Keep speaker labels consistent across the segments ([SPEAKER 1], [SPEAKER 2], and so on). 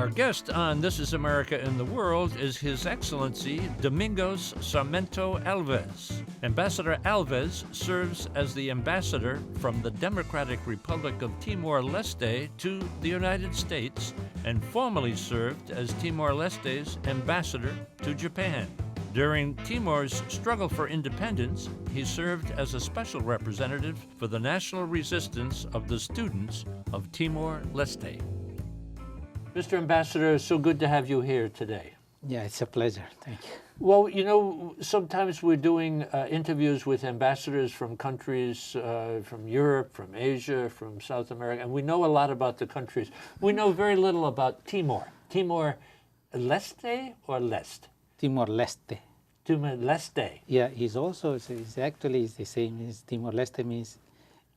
[SPEAKER 1] Our guest on This is America in the World is His Excellency Domingos Sarmento Alves. Ambassador Alves serves as the ambassador from the Democratic Republic of Timor-Leste to the United States and formerly served as Timor-Leste's ambassador to Japan. During Timor's struggle for independence, he served as a special representative for the national resistance of the students of Timor-Leste. Mr. Ambassador, it's so good to have you here today.
[SPEAKER 2] Yeah, it's a pleasure. Thank you.
[SPEAKER 1] Well, you know, sometimes we're doing interviews with ambassadors from countries from Europe, from Asia, from South America, and we know a lot about the countries. We know very little about Timor. Timor-Leste or Leste?
[SPEAKER 2] Timor-Leste.
[SPEAKER 1] Timor-Leste.
[SPEAKER 2] Yeah, it's actually the same as Timor-Leste means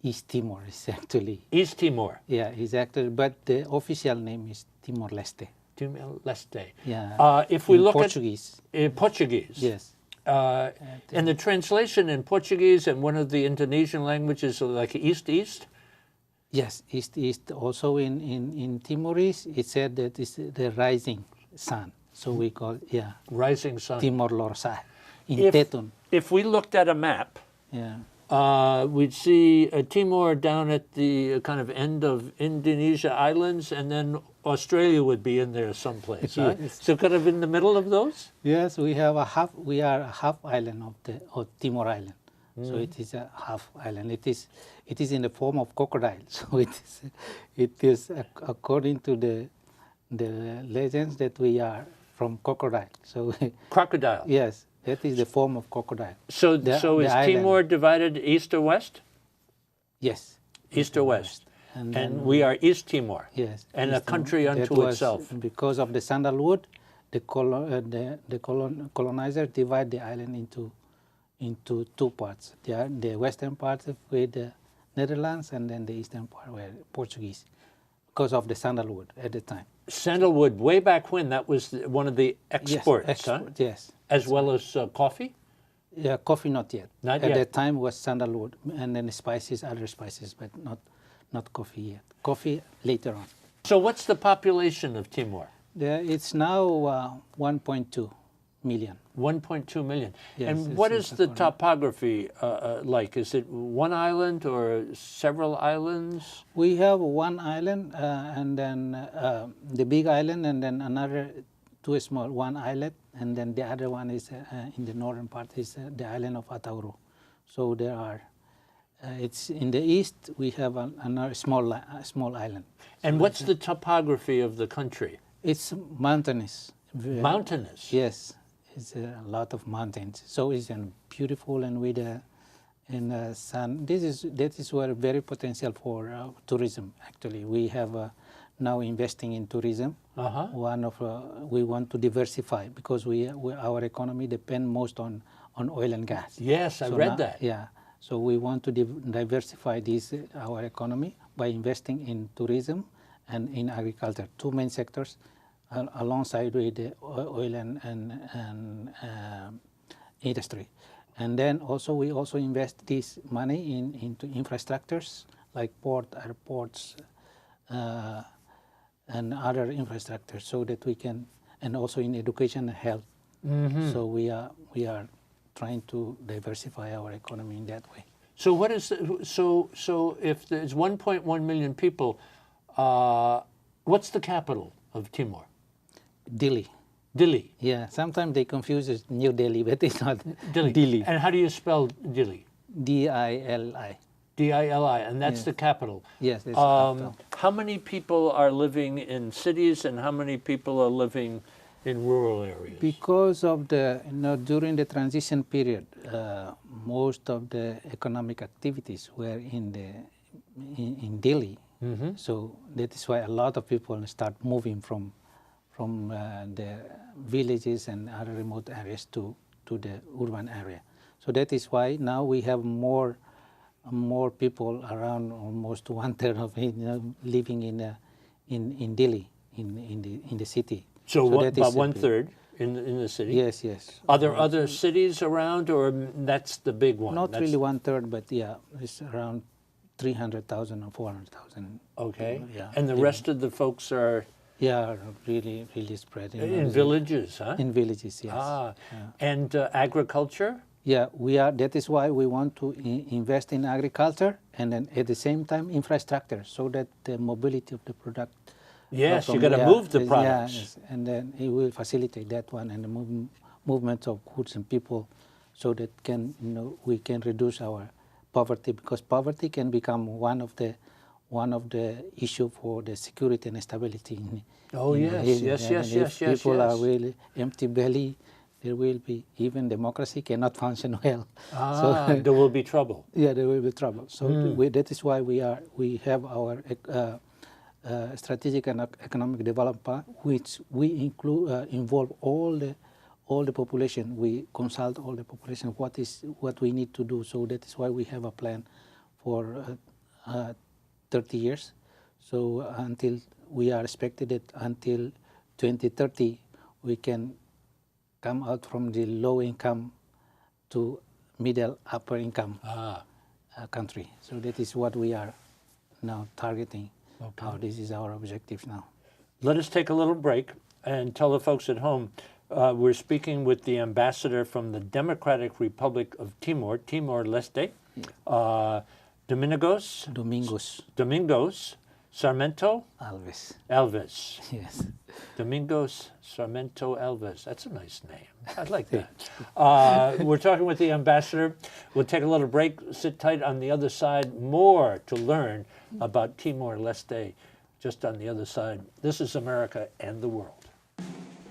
[SPEAKER 2] East Timor. It's actually
[SPEAKER 1] East Timor.
[SPEAKER 2] Yeah, it's actually, but the official name is Timor-Leste.
[SPEAKER 1] Timor-Leste.
[SPEAKER 2] Yeah.
[SPEAKER 1] If we
[SPEAKER 2] in
[SPEAKER 1] look
[SPEAKER 2] Portuguese.
[SPEAKER 1] In Portuguese.
[SPEAKER 2] Yes.
[SPEAKER 1] And the translation in Portuguese and one of the Indonesian languages are like East-East?
[SPEAKER 2] Yes, East-East. Also in Timorese, it said that it's the rising sun. So we call
[SPEAKER 1] Rising sun.
[SPEAKER 2] Timor-Leste in Tetun.
[SPEAKER 1] If we looked at a map, we'd see Timor down at the kind of end of Indonesia islands, and then Australia would be in there someplace. Yes. Right? So kind of in the middle of those?
[SPEAKER 2] Yes, we are a half island of Timor Island. So it is a half island. It is in the form of crocodile. So it is according to the legends that we are from crocodile. So
[SPEAKER 1] crocodile.
[SPEAKER 2] Yes, that is the form of crocodile.
[SPEAKER 1] So is Timor divided east or west?
[SPEAKER 2] Yes.
[SPEAKER 1] East or west. And we are East Timor.
[SPEAKER 2] Yes.
[SPEAKER 1] And a country unto itself.
[SPEAKER 2] Because of the sandalwood, the colonizer divide the island into two parts. The western part with the Netherlands, and then the eastern part were Portuguese, because of the sandalwood at the time.
[SPEAKER 1] Sandalwood, way back when, that was one of the exports,
[SPEAKER 2] yes.
[SPEAKER 1] As well as coffee?
[SPEAKER 2] Yeah, coffee not yet.
[SPEAKER 1] Not yet.
[SPEAKER 2] At that time was sandalwood, and then spices, other spices, but not coffee yet. Coffee later on.
[SPEAKER 1] So what's the population of Timor?
[SPEAKER 2] It's now 1.2 million.
[SPEAKER 1] 1.2 million.
[SPEAKER 2] Yes,
[SPEAKER 1] and what is the topography like? Is it one island or several islands?
[SPEAKER 2] We have one island, and then the big island, and then another two small, one islet, and then the other one is in the northern part is the island of Atauro. So there are, it's in the east, we have another small island.
[SPEAKER 1] And so what's the topography of the country?
[SPEAKER 2] It's mountainous.
[SPEAKER 1] Mountainous?
[SPEAKER 2] Yes. It's a lot of mountains, so it's beautiful and with sun. That is where very potential for tourism. Actually, we have now investing in tourism. One of we want to diversify because our economy depends most on oil and gas.
[SPEAKER 1] Yes, I read that.
[SPEAKER 2] Yeah, so we want to diversify our economy by investing in tourism and in agriculture, two main sectors. Alongside with the oil and industry. And then also we also invest this money into infrastructures like airports, and other infrastructures, so that we can, and also in education and health. So we are trying to diversify our economy in that way.
[SPEAKER 1] So what is so if there's 1.1 million people, what's the capital of Timor?
[SPEAKER 2] Dili.
[SPEAKER 1] Dili.
[SPEAKER 2] Yeah, sometimes they confuse it New Delhi, but it's not
[SPEAKER 1] Dili.
[SPEAKER 2] Dili.
[SPEAKER 1] And how do you spell Dili?
[SPEAKER 2] D-I-L-I.
[SPEAKER 1] D-I-L-I, and that's the capital.
[SPEAKER 2] Yes, it's the capital.
[SPEAKER 1] How many people are living in cities and how many people are living in rural areas?
[SPEAKER 2] Because of during the transition period, most of the economic activities were in Delhi. So that is why a lot of people start moving from the villages and other remote areas to the urban area. So that is why now we have more people around, almost 1/3 of it, living in Delhi, in the city.
[SPEAKER 1] So about 1/3 in the city?
[SPEAKER 2] Yes, yes.
[SPEAKER 1] Are there other cities around, or that's the big one?
[SPEAKER 2] Not really 1/3, but yeah, it's around 300,000 or 400,000.
[SPEAKER 1] Okay.
[SPEAKER 2] Yeah.
[SPEAKER 1] And the rest of the folks are
[SPEAKER 2] Yeah, really, really spread.
[SPEAKER 1] In villages, huh?
[SPEAKER 2] In villages, yes.
[SPEAKER 1] And agriculture?
[SPEAKER 2] Yeah, we are. That is why we want to invest in agriculture and then at the same time infrastructure, so that the mobility of the product.
[SPEAKER 1] Yes, you got to move the products.
[SPEAKER 2] Yes, and then it will facilitate that one and the movement of goods and people, so that we can reduce our poverty, because poverty can become one of the issue for the security and stability.
[SPEAKER 1] Yes.
[SPEAKER 2] People are really empty belly. There will be, even democracy cannot function well.
[SPEAKER 1] So there will be trouble.
[SPEAKER 2] Yeah, there will be trouble. So that is why we have our strategic and economic development, which we involve all the population. We consult all the population what we need to do. So that is why we have a plan for 30 years. So until we are expected that until 2030 we can come out from the low income to middle upper income country. So that is what we are now targeting. Okay. This is our objective now.
[SPEAKER 1] Let us take a little break and tell the folks at home we're speaking with the ambassador from the Democratic Republic of Timor-Leste, Domingos Sarmento Alves.
[SPEAKER 2] Yes.
[SPEAKER 1] Domingos Sarmento Alves. That's a nice name. I like that. We're talking with the ambassador. We'll take a little break. Sit tight on the other side. More to learn about Timor-Leste just on the other side. This is America and the World.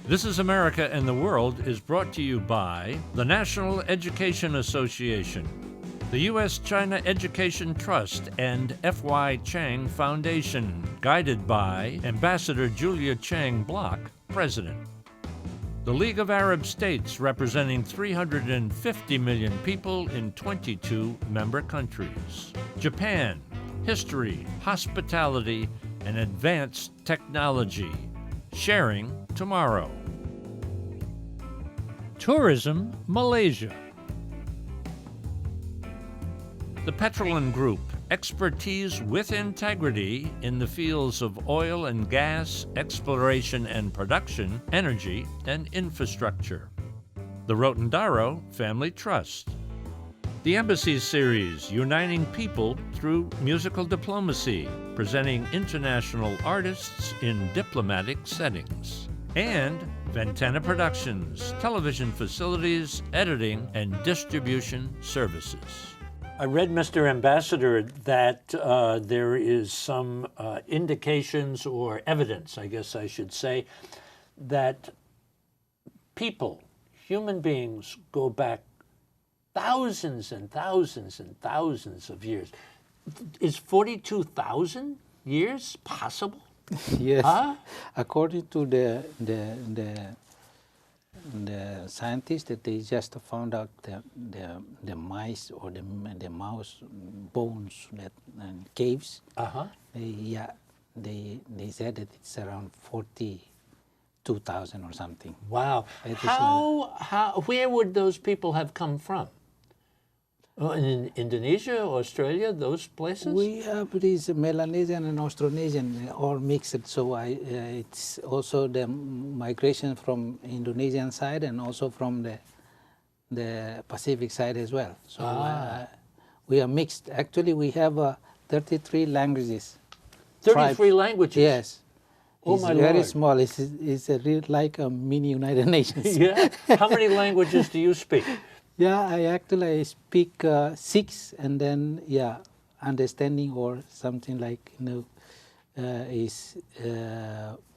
[SPEAKER 1] This is America and the World is brought to you by the National Education Association, the U.S.-China Education Trust, and F.Y. Chang Foundation, guided by Ambassador Julia Chang Block, President. The League of Arab States, representing 350 million people in 22 member countries. Japan, history, hospitality, and advanced technology. Sharing tomorrow. Tourism, Malaysia. The Petroleum Group, expertise with integrity in the fields of oil and gas, exploration and production, energy, and infrastructure. The Rotondaro Family Trust. The Embassy Series, uniting people through musical diplomacy, presenting international artists in diplomatic settings. And Ventana Productions, television facilities, editing, and distribution services. I read, Mr. Ambassador, that there is some indications or evidence, I guess I should say, that people, human beings, go back thousands and thousands and thousands of years. Is 42,000 years possible?
[SPEAKER 2] Yes. According to the scientists, that they just found out the mice or the mouse bones that caves. They said that it's around 42,000 or something.
[SPEAKER 1] Wow. Where would those people have come from? In Indonesia, Australia, those places?
[SPEAKER 2] We have these Melanesian and Austronesian all mixed, so it's also the migration from Indonesian side and also from the Pacific side as well. So we are mixed. Actually, we have 33 languages.
[SPEAKER 1] 33 languages?
[SPEAKER 2] Yes.
[SPEAKER 1] Oh,
[SPEAKER 2] it's
[SPEAKER 1] my
[SPEAKER 2] very
[SPEAKER 1] Lord.
[SPEAKER 2] small. It's like a mini United Nations.
[SPEAKER 1] Yeah. How many languages do you speak?
[SPEAKER 2] Yeah, I speak 6, and then understanding or something like is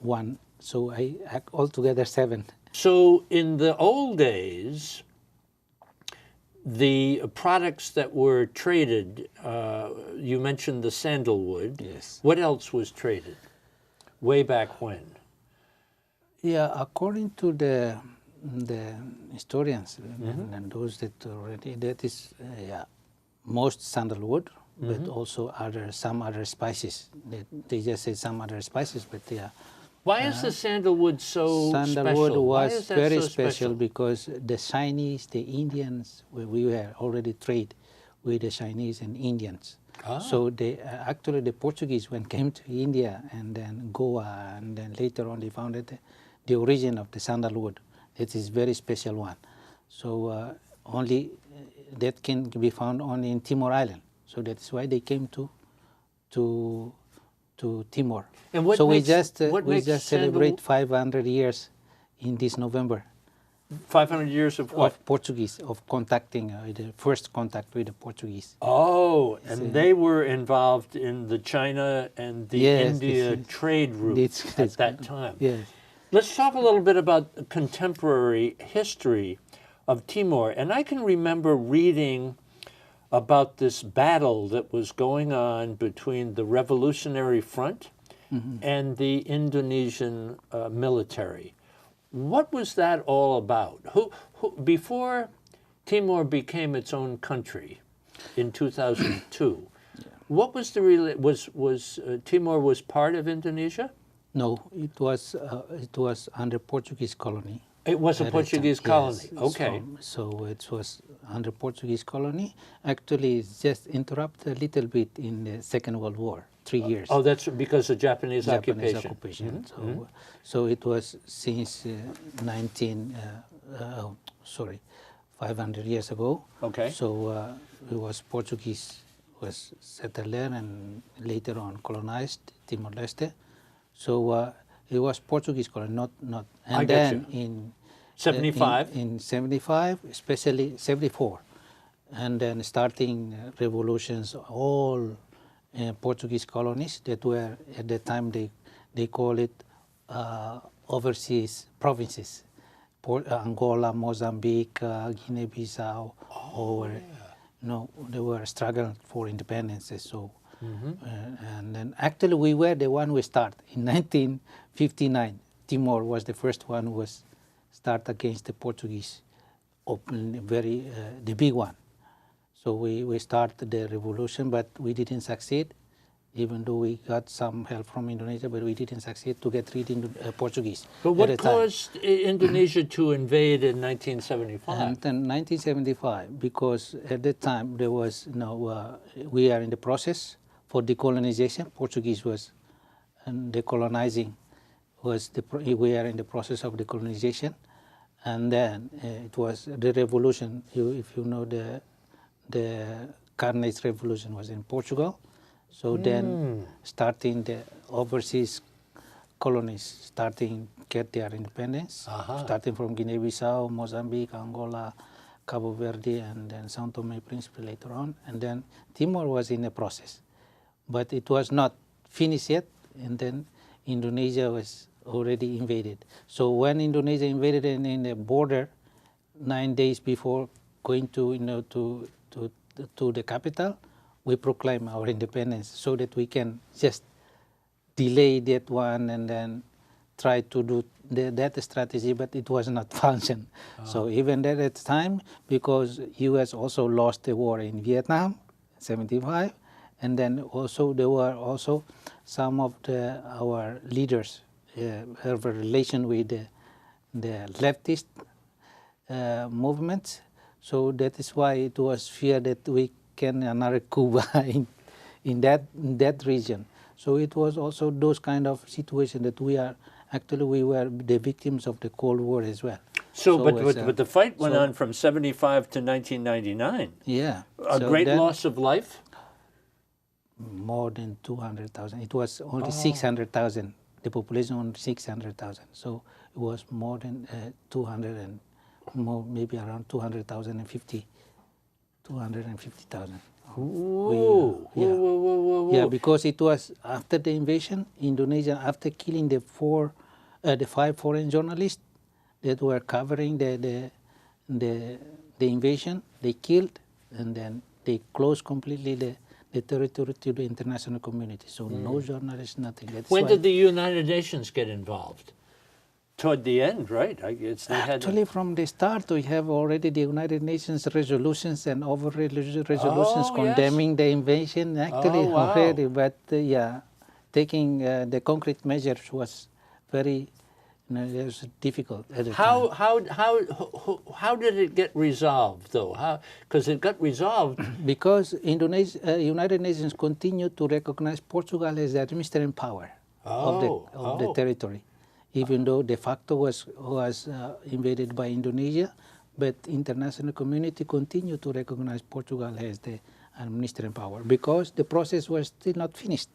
[SPEAKER 2] 1. So I altogether 7.
[SPEAKER 1] So in the old days, the products that were traded, you mentioned the sandalwood.
[SPEAKER 2] Yes.
[SPEAKER 1] What else was traded way back when?
[SPEAKER 2] Yeah, according to the historians and those that already, that is most sandalwood, but also some other spices. They just say some other spices, but
[SPEAKER 1] why is the sandalwood so
[SPEAKER 2] sandalwood
[SPEAKER 1] special?
[SPEAKER 2] was very special because the Chinese, the Indians, we were already trade with the Chinese and Indians.
[SPEAKER 1] Ah.
[SPEAKER 2] So they actually the Portuguese when came to India and then Goa and then later on they founded the origin of the sandalwood. It is very special one. So only that can be found only in Timor Island. So that's why they came to Timor.
[SPEAKER 1] And what
[SPEAKER 2] so
[SPEAKER 1] makes,
[SPEAKER 2] we just celebrate 500 years in this November.
[SPEAKER 1] 500 years of what?
[SPEAKER 2] Of Portuguese, of contacting, the first contact with the Portuguese.
[SPEAKER 1] Oh, and they were involved in the China and the India trade route at that time.
[SPEAKER 2] Yes.
[SPEAKER 1] Let's talk a little bit about contemporary history of Timor. And I can remember reading about this battle that was going on between the Revolutionary Front and the Indonesian military. What was that all about? Before Timor became its own country in 2002, what was the Timor was part of Indonesia?
[SPEAKER 2] No, it was under Portuguese colony.
[SPEAKER 1] It was a Portuguese colony.
[SPEAKER 2] Yes.
[SPEAKER 1] Okay.
[SPEAKER 2] So it was under Portuguese colony. Actually, it's just interrupted a little bit in the Second World War, 3 years.
[SPEAKER 1] Oh, that's because of Japanese occupation.
[SPEAKER 2] So it was since 500 years ago.
[SPEAKER 1] Okay.
[SPEAKER 2] So it was Portuguese was settled there and later on colonized Timor-Leste. So it was Portuguese colony, not. And
[SPEAKER 1] I
[SPEAKER 2] then
[SPEAKER 1] you.
[SPEAKER 2] in
[SPEAKER 1] 75.
[SPEAKER 2] In 75, especially 74, and then starting revolutions, all Portuguese colonies that were at the time they call it overseas provinces, Angola, Mozambique, Guinea-Bissau, they were struggling for independence. So. And then actually we were the one who started in 1959. Timor was the first one who was start against the Portuguese, the big one. So we started the revolution, but we didn't succeed, even though we got some help from Indonesia, but we didn't succeed to get rid of Portuguese.
[SPEAKER 1] But what caused Indonesia to invade in 1975?
[SPEAKER 2] And then 1975, because at that time there was we are in the process for decolonization. Portuguese was decolonizing. We are in the process of decolonization, and then it was the revolution. If you know the Carnets Revolution was in Portugal, so then starting the overseas colonies starting get their independence, starting from Guinea-Bissau, Mozambique, Angola, Cabo Verde, and then São Tomé and Príncipe later on, and then Timor was in the process, but it was not finished yet, and then Indonesia was already invaded. So when Indonesia invaded in the border, 9 days before going to the capital, we proclaim our independence so that we can just delay that one and then try to do that strategy, but it was not function. So even at that time, because U.S. also lost the war in Vietnam, 75, and then also there were also some of our leaders have a relation with the leftist movements. So that is why it was feared that we can another Cuba in that region. So it was also those kind of situations that we were the victims of the Cold War as well.
[SPEAKER 1] But the fight went on from 75 to 1999.
[SPEAKER 2] Yeah.
[SPEAKER 1] A great loss of life?
[SPEAKER 2] More than 200,000. It was only 600,000. The population only 600,000. So it was more than 200 and more, maybe around 250,000. Yeah, because it was after the invasion, Indonesia, after killing the 5 foreign journalists that were covering the invasion, they killed, and then they closed completely the territory to the international community. So no journalists, nothing.
[SPEAKER 1] When did the United Nations get involved? Toward the end, right?
[SPEAKER 2] Actually, from the start, we have already the United Nations resolutions and resolutions condemning the invasion. Actually, already, but taking the concrete measures was very it was difficult at the
[SPEAKER 3] How
[SPEAKER 2] time.
[SPEAKER 3] how did it get resolved though? How, because it got resolved
[SPEAKER 2] Because Indonesia, United Nations continued to recognize Portugal as the administrative power of the territory, even though de facto was invaded by Indonesia, but international community continued to recognize Portugal as the administrative power because the process was still not finished.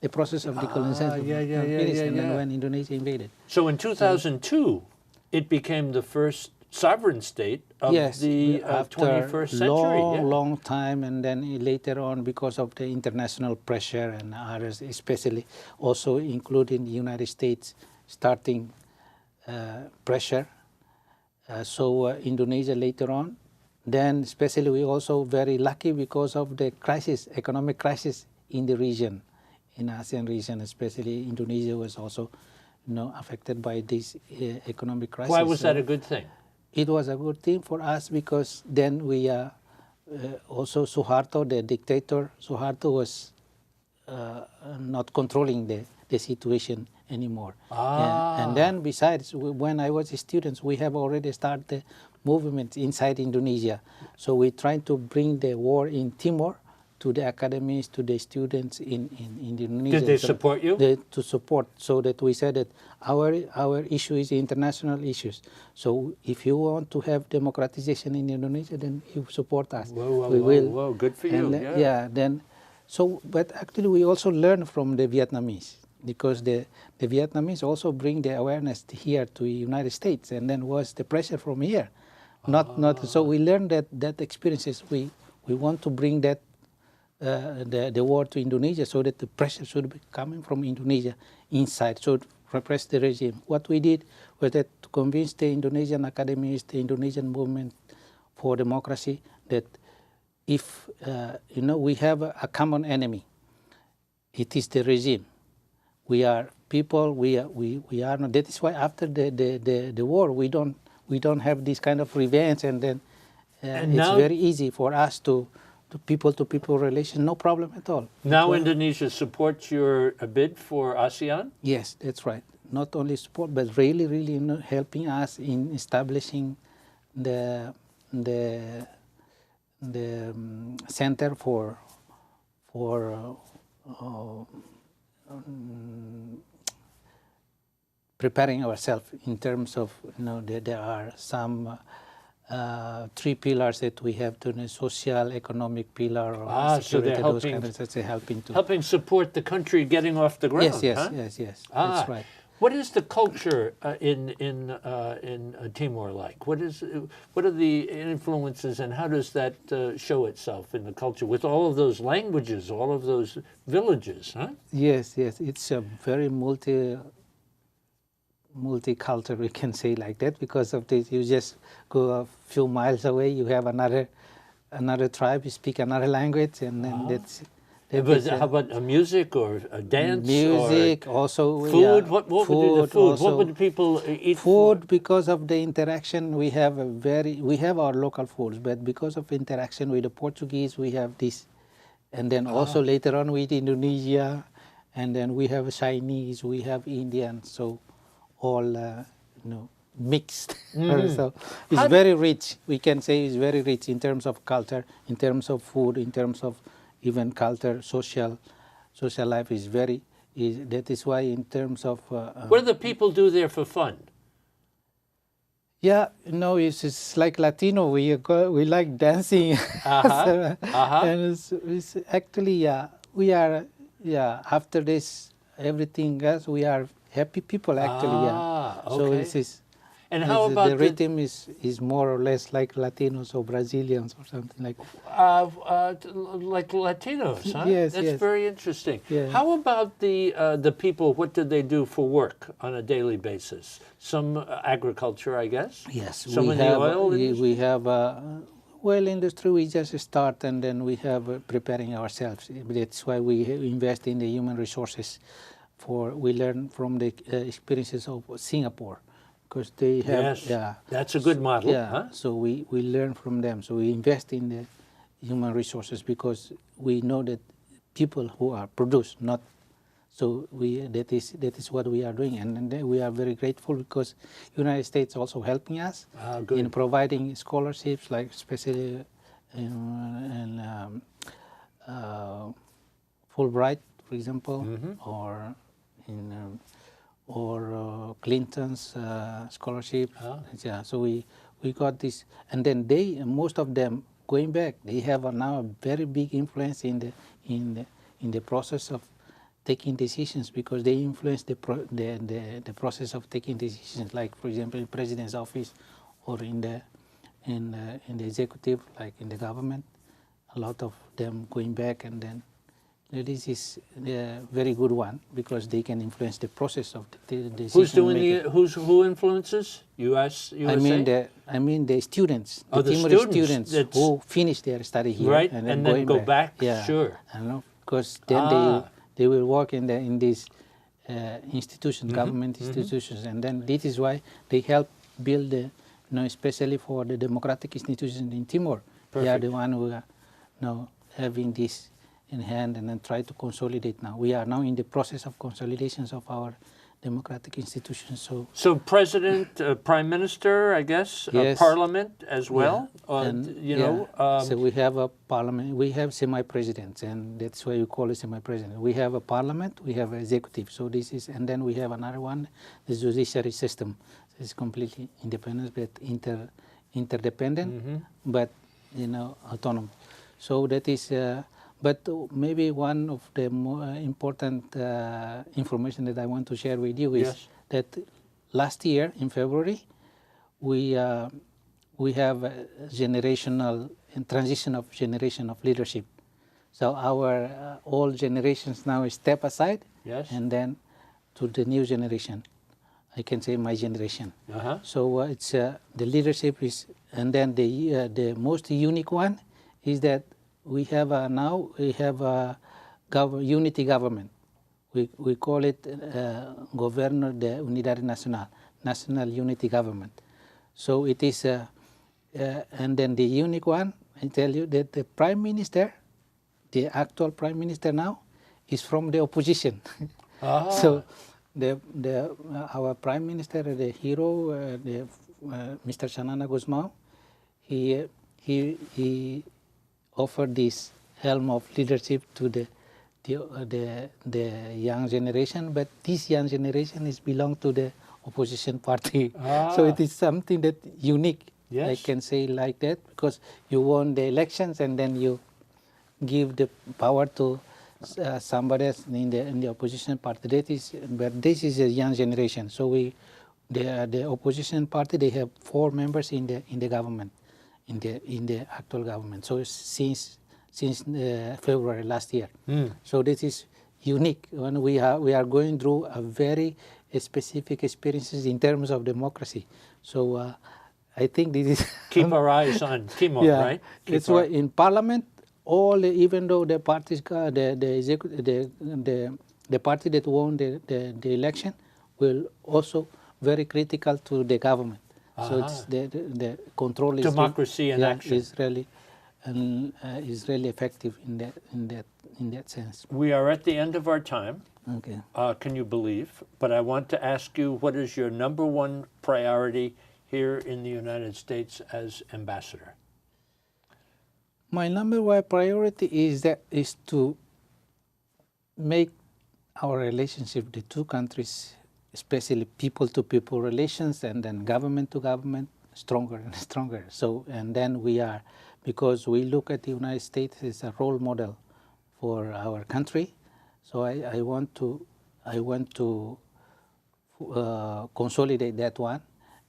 [SPEAKER 2] The process of decolonization finished, and then when Indonesia invaded.
[SPEAKER 3] So in 2002, it became the first sovereign state of the 21st century.
[SPEAKER 2] Long time, and then later on, because of the international pressure and others, especially also including the United States, starting pressure. So Indonesia later on, then especially we also very lucky because of the crisis, economic crisis in the region. In ASEAN region, especially Indonesia was also, affected by this economic crisis.
[SPEAKER 3] Why was that a good thing?
[SPEAKER 2] It was a good thing for us because then we also Suharto, the dictator, Suharto was not controlling the situation anymore. And then besides, when I was a student, we have already started the movement inside Indonesia. So we tried to bring the war in Timor to the academies, to the students in Indonesia.
[SPEAKER 3] Did they support you?
[SPEAKER 2] To support, so that we said that our issue is international issues. So if you want to have democratization in Indonesia, then you support us.
[SPEAKER 3] Whoa, good for you.
[SPEAKER 2] But actually we also learn from the Vietnamese, because the Vietnamese also bring the awareness here to the United States, and then was the pressure from here. So we learned that experiences, we want to bring that the war to Indonesia, so that the pressure should be coming from Indonesia inside, so to repress the regime. What we did was that to convince the Indonesian academies, the Indonesian movement for democracy, that if we have a common enemy, it is the regime. We are people. We are not. That is why after the war, we don't have this kind of revenge, and then it's very easy for us to people-to-people relations, no problem at all.
[SPEAKER 3] Now Indonesia supports your bid for ASEAN?
[SPEAKER 2] Yes, that's right. Not only support, but really helping us in establishing the center for preparing ourselves in terms of, there are some 3 pillars that we have to the social, economic pillar, or security,
[SPEAKER 3] so
[SPEAKER 2] those kind of things,
[SPEAKER 3] helping support the country getting off the ground.
[SPEAKER 2] Yes. That's right.
[SPEAKER 3] What is the culture in Timor like? What are the influences, and how does that show itself in the culture with all of those languages, all of those villages?
[SPEAKER 2] Yes. It's a very multicultural, we can say like that, because of this. You just go a few miles away, you have another tribe, you speak another language, and then that's.
[SPEAKER 3] How about music or dance?
[SPEAKER 2] Music,
[SPEAKER 3] or
[SPEAKER 2] also
[SPEAKER 3] food. What would be the food?
[SPEAKER 2] Also,
[SPEAKER 3] what would people eat?
[SPEAKER 2] Food, because of the interaction, we have our local foods, but because of interaction with the Portuguese, we have this, and then also later on with Indonesia, and then we have Chinese, we have Indian, so all mixed. So it's very rich. We can say it's very rich in terms of culture, in terms of food, in terms of even culture, social life is very. That is why in terms of
[SPEAKER 3] what do the people do there for fun?
[SPEAKER 2] Yeah, it's like Latino. We like dancing, and it's actually we are after this everything else, we are happy people actually.
[SPEAKER 3] Okay.
[SPEAKER 2] So
[SPEAKER 3] and how about
[SPEAKER 2] the rhythm is more or less like Latinos or Brazilians or something like
[SPEAKER 3] like Latinos, huh?
[SPEAKER 2] Yes,
[SPEAKER 3] that's very interesting.
[SPEAKER 2] Yeah.
[SPEAKER 3] How about the people? What do they do for work on a daily basis? Some agriculture, I guess.
[SPEAKER 2] Yes,
[SPEAKER 3] some in the oil industry?
[SPEAKER 2] We have oil industry. We just start, and then we have preparing ourselves. That's why we invest in the human resources. We learn from the experiences of Singapore. Because they have,
[SPEAKER 3] that's a good model.
[SPEAKER 2] Yeah, so we learn from them. So we invest in the human resources because we know that people who are produced, not So that is what we are doing, and then we are very grateful because United States also helping us in providing scholarships, like especially Fulbright, for example, or in Clinton's scholarship. Yeah, so we got this, and then most of them going back, they have now a very big influence in the process of taking decisions, because they influence the process of taking decisions, like for example in president's office or in the executive, like in the government. A lot of them going back, and then this is a very good one because they can influence the process of the decision.
[SPEAKER 3] Who's doing who influences? USA?
[SPEAKER 2] I mean the students,
[SPEAKER 3] the
[SPEAKER 2] Timorese students who finish their study here,
[SPEAKER 3] right,
[SPEAKER 2] and then
[SPEAKER 3] go back.
[SPEAKER 2] Yeah,
[SPEAKER 3] sure.
[SPEAKER 2] I know, because then they will work in these institutions, government institutions, and then this is why they help build especially for the democratic institutions in Timor. Perfect. They are the one who are now having this in hand and then try to consolidate now. We are now in the process of consolidations of our democratic institutions.
[SPEAKER 3] So President, Prime Minister, I guess,
[SPEAKER 2] yes.
[SPEAKER 3] Parliament as well.
[SPEAKER 2] Yeah. So we have a parliament. We have semi-presidents, and that's why you call it semi-president. We have a parliament. We have an executive. So this is, and then we have another one, the judiciary system. It's completely independent, but interdependent, but autonomous. So that is. But maybe one of the more important information that I want to share with you is that last year in February, we have a transition of leadership. So our old generations now step aside, and then to the new generation. I can say my generation. So it's the leadership is, and then the most unique one is that we have now a unity government. We call it Gobierno de Unidad Nacional, National Unity Government. So it is, and then the unique one, I tell you that the Prime Minister, the actual Prime Minister now, is from the opposition. So our Prime Minister, the hero, Mr. Xanana Guzmão, he offered this helm of leadership to the young generation, but this young generation is belong to the opposition party. So it is something that unique. I can say like that, because you won the elections and then you give the power to somebody else in the opposition party. But this is a young generation. So the opposition party, they have 4 members in the government. In the actual government, so since February last year. So this is unique. When we are going through a very specific experiences in terms of democracy. So I think this is
[SPEAKER 3] keep our eyes on Timor, right?
[SPEAKER 2] It's why in Parliament, even though the parties, the party that won the election, will also very critical to the government. So it's the control is
[SPEAKER 3] democracy in action.
[SPEAKER 2] Is really effective in that sense.
[SPEAKER 3] We are at the end of our time.
[SPEAKER 2] Okay.
[SPEAKER 3] Can you believe? But I want to ask you, what is your #1 priority here in the United States as ambassador?
[SPEAKER 2] My #1 priority is to make our relationship, the two countries, especially people-to-people relations and then government-to-government, stronger and stronger. So, and then because we look at the United States as a role model for our country. So I want to consolidate that one,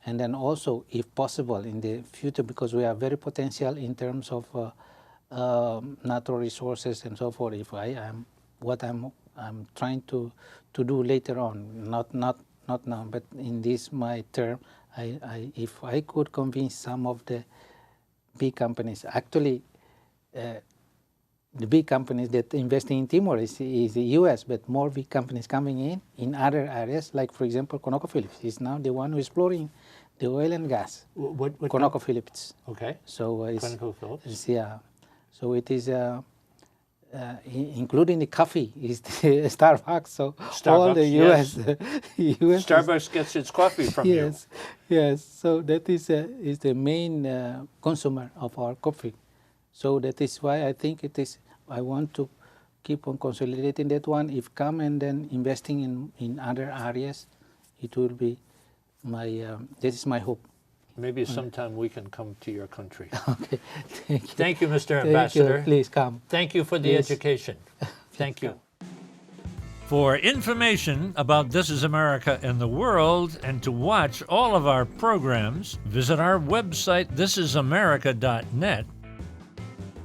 [SPEAKER 2] and then also, if possible, in the future, because we are very potential in terms of natural resources and so forth. If I'm trying to do later on, not now, but in this my term, if I could convince some of the big companies, actually, the big companies that investing in Timor is the U.S., but more big companies coming in other areas, like for example, ConocoPhillips is now the one who is exploring the oil and gas.
[SPEAKER 3] What
[SPEAKER 2] ConocoPhillips.
[SPEAKER 3] Okay.
[SPEAKER 2] So
[SPEAKER 3] ConocoPhillips.
[SPEAKER 2] Yeah. So it is including the coffee, is the Starbucks. So all
[SPEAKER 3] Starbucks,
[SPEAKER 2] the
[SPEAKER 3] yes.
[SPEAKER 2] US
[SPEAKER 3] Starbucks gets its coffee from you.
[SPEAKER 2] yes, yes. So that is the main consumer of our coffee. So that is why I think it is. I want to keep on consolidating that one. If come and then investing in other areas, it will be my. That is my hope.
[SPEAKER 3] Maybe sometime we can come to your country.
[SPEAKER 2] Okay, thank you.
[SPEAKER 3] Thank you, Mr.
[SPEAKER 2] Thank
[SPEAKER 3] Ambassador.
[SPEAKER 2] you. Please come.
[SPEAKER 3] Thank you for the
[SPEAKER 2] Yes.
[SPEAKER 3] education. Thank you.
[SPEAKER 1] For information about This Is America and the World and to watch all of our programs, visit our website, thisisamerica.net,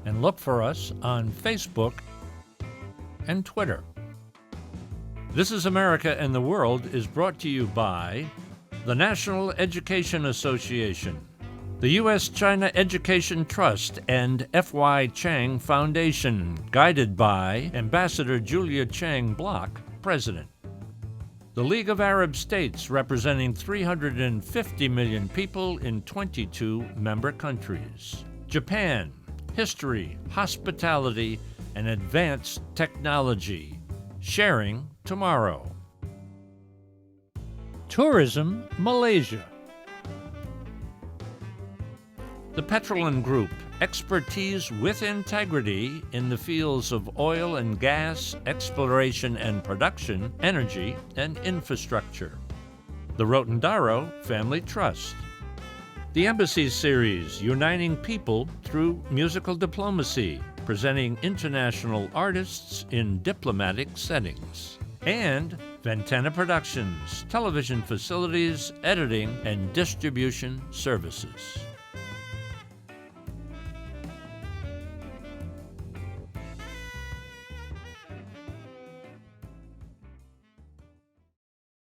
[SPEAKER 1] and look for us on Facebook and Twitter. This Is America and the World is brought to you by the National Education Association, the U.S.-China Education Trust and F.Y. Chang Foundation, guided by Ambassador Julia Chang Block, President. The League of Arab States, representing 350 million people in 22 member countries. Japan, history, hospitality, and advanced technology. Sharing tomorrow. Tourism Malaysia. The Petroleum Group, expertise with integrity in the fields of oil and gas, exploration and production, energy, and infrastructure. The Rotondaro Family Trust. The Embassy Series, uniting people through musical diplomacy, presenting international artists in diplomatic settings. And Ventana Productions, television facilities, editing, and distribution services.